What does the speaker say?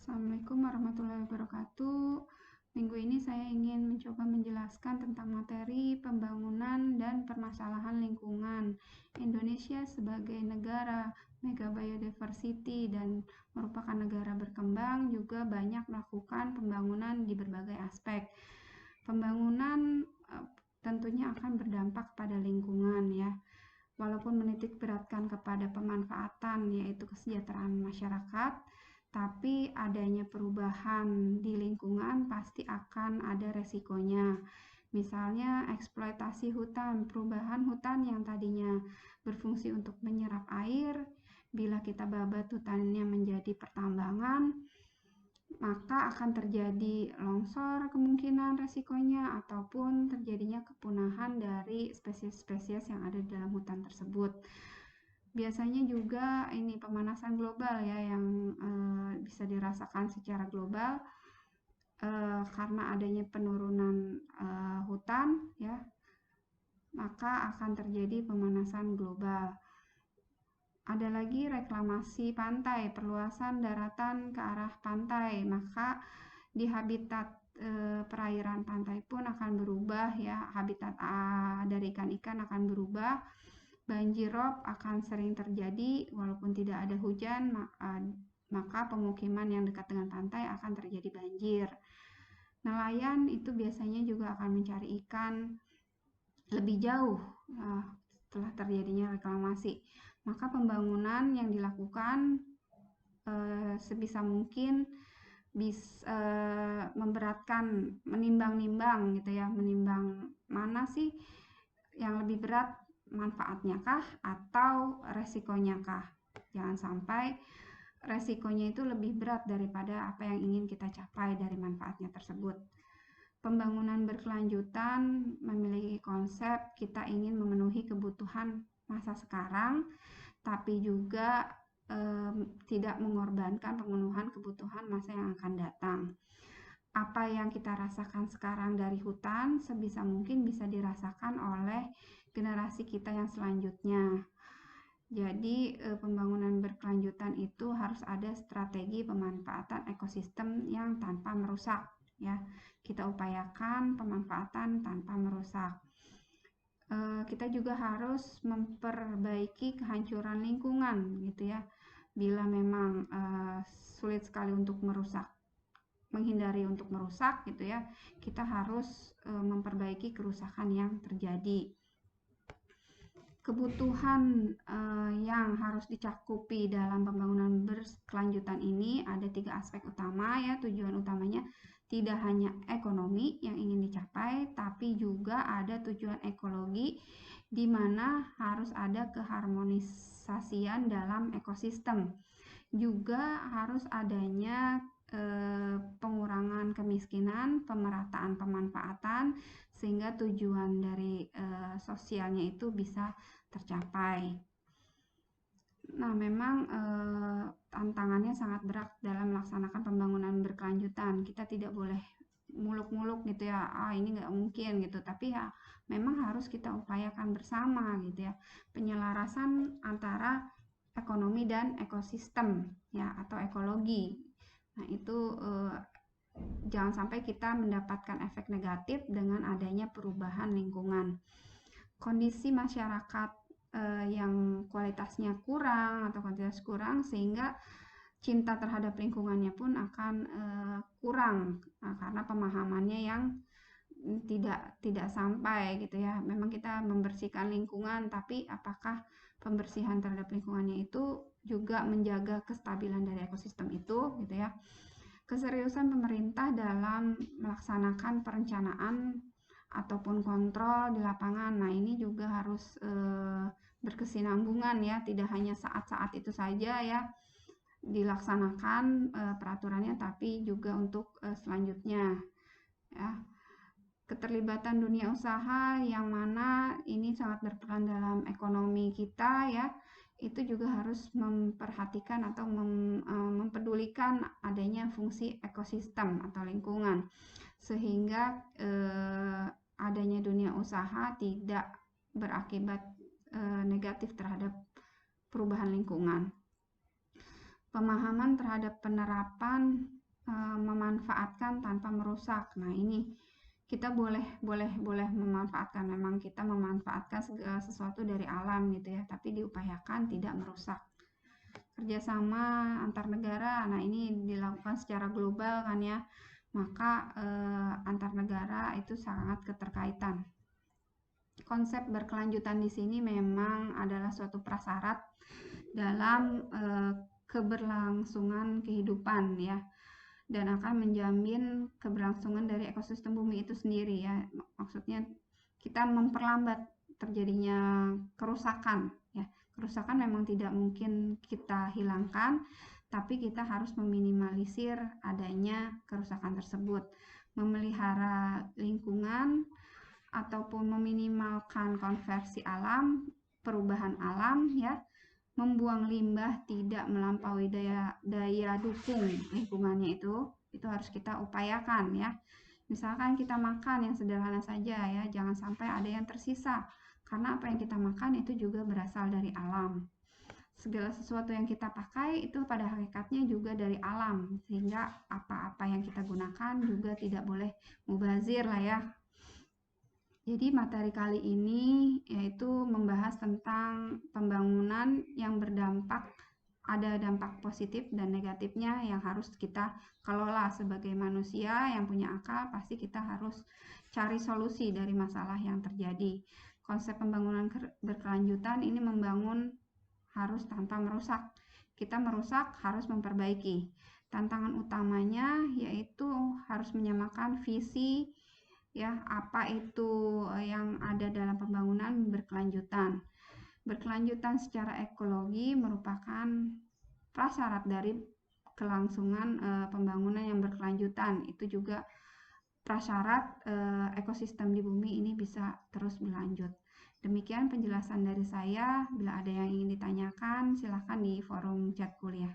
Assalamualaikum warahmatullahi wabarakatuh. Minggu ini saya ingin mencoba menjelaskan tentang materi pembangunan dan permasalahan lingkungan. Indonesia sebagai negara mega biodiversity dan merupakan negara berkembang juga banyak melakukan pembangunan di berbagai aspek. Pembangunan tentunya akan berdampak pada lingkungan ya. Walaupun menitik beratkan kepada pemanfaatan yaitu kesejahteraan masyarakat, tapi adanya perubahan di lingkungan pasti akan ada resikonya. Misalnya eksploitasi hutan, perubahan hutan yang tadinya berfungsi untuk menyerap air, bila kita babat hutannya menjadi pertambangan, maka akan terjadi longsor kemungkinan resikonya ataupun terjadinya kepunahan dari spesies-spesies yang ada di dalam hutan tersebut. Biasanya juga ini pemanasan global ya yang bisa dirasakan secara global karena adanya penurunan hutan ya, maka akan terjadi pemanasan global. Ada lagi reklamasi pantai, perluasan daratan ke arah pantai, maka di habitat perairan pantai pun akan berubah ya, habitat dari ikan-ikan akan berubah. Banjir rob akan sering terjadi walaupun tidak ada hujan, maka pemukiman yang dekat dengan pantai akan terjadi banjir. Nelayan itu biasanya juga akan mencari ikan lebih jauh setelah terjadinya reklamasi. Maka pembangunan yang dilakukan sebisa mungkin bisa memberatkan, menimbang-nimbang gitu ya, menimbang mana sih yang lebih berat, manfaatnya kah atau resikonya kah. Jangan sampai resikonya itu lebih berat daripada apa yang ingin kita capai dari manfaatnya tersebut. Pembangunan berkelanjutan memiliki konsep kita ingin memenuhi kebutuhan masa sekarang, tapi juga tidak mengorbankan pemenuhan kebutuhan masa yang akan datang. Apa yang kita rasakan sekarang dari hutan sebisa mungkin bisa dirasakan oleh generasi kita yang selanjutnya. Jadi pembangunan berkelanjutan itu harus ada strategi pemanfaatan ekosistem yang tanpa merusak ya. Kita upayakan pemanfaatan tanpa merusak. Kita juga harus memperbaiki kehancuran lingkungan gitu ya. Bila memang sulit sekali untuk menghindari untuk merusak gitu ya, kita harus memperbaiki kerusakan yang terjadi. Kebutuhan yang harus dicakupi dalam pembangunan berkelanjutan ini ada 3 aspek utama ya. Tujuan utamanya tidak hanya ekonomi yang ingin dicapai, tapi juga ada tujuan ekologi di mana harus ada keharmonisasian dalam ekosistem. Juga harus adanya pengurangan kemiskinan, pemerataan pemanfaatan, sehingga tujuan dari sosialnya itu bisa tercapai. Nah, memang tantangannya sangat berat dalam melaksanakan pembangunan berkelanjutan. Kita tidak boleh muluk-muluk gitu ya, ini nggak mungkin gitu, tapi ya memang harus kita upayakan bersama gitu ya, penyelarasan antara ekonomi dan ekosistem ya, atau ekologi. Nah, itu jangan sampai kita mendapatkan efek negatif dengan adanya perubahan lingkungan. Kondisi masyarakat yang kualitasnya kurang atau kuantitas kurang, sehingga cinta terhadap lingkungannya pun akan kurang karena pemahamannya yang tidak sampai gitu ya. Memang kita membersihkan lingkungan, tapi apakah pembersihan terhadap lingkungannya itu juga menjaga kestabilan dari ekosistem itu gitu ya. Keseriusan pemerintah dalam melaksanakan perencanaan ataupun kontrol di lapangan. Nah, ini juga harus berkesinambungan ya, tidak hanya saat-saat itu saja ya dilaksanakan peraturannya, tapi juga untuk selanjutnya ya. Keterlibatan dunia usaha yang mana ini sangat berperan dalam ekonomi kita ya, itu juga harus memperhatikan atau mempedulikan adanya fungsi ekosistem atau lingkungan, sehingga adanya dunia usaha tidak berakibat negatif terhadap perubahan lingkungan. pemahaman terhadap penerapan memanfaatkan tanpa merusak. Nah, ini kita boleh memanfaatkan, memang kita memanfaatkan segala sesuatu dari alam gitu ya, tapi diupayakan tidak merusak. Kerjasama antar negara, nah ini dilakukan secara global kan ya, maka antar negara itu sangat keterkaitan. Konsep berkelanjutan di sini memang adalah suatu prasyarat dalam keberlangsungan kehidupan ya, dan akan menjamin keberlangsungan dari ekosistem bumi itu sendiri ya. Maksudnya kita memperlambat terjadinya kerusakan ya. Kerusakan memang tidak mungkin kita hilangkan, tapi kita harus meminimalisir adanya kerusakan tersebut, memelihara lingkungan ataupun meminimalkan konversi alam, perubahan alam ya, membuang limbah tidak melampaui daya dukung lingkungannya itu harus kita upayakan ya. Misalkan kita makan yang sederhana saja ya, jangan sampai ada yang tersisa, karena apa yang kita makan itu juga berasal dari alam. Segala sesuatu yang kita pakai itu pada hakikatnya juga dari alam, sehingga apa-apa yang kita gunakan juga tidak boleh mubazir lah ya. Jadi materi kali ini yaitu membahas tentang pembangunan yang berdampak, ada dampak positif dan negatifnya yang harus kita kelola sebagai manusia yang punya akal. Pasti kita harus cari solusi dari masalah yang terjadi. Konsep pembangunan berkelanjutan ini membangun harus tanpa merusak. Kita merusak harus memperbaiki. Tantangan utamanya yaitu harus menyamakan visi ya, apa itu yang ada dalam pembangunan berkelanjutan. Berkelanjutan secara ekologi merupakan prasyarat dari kelangsungan pembangunan yang berkelanjutan. Itu juga prasyarat ekosistem di bumi ini bisa terus berlanjut. Demikian penjelasan dari saya. Bila ada yang ingin ditanyakan, silakan di forum chat kuliah.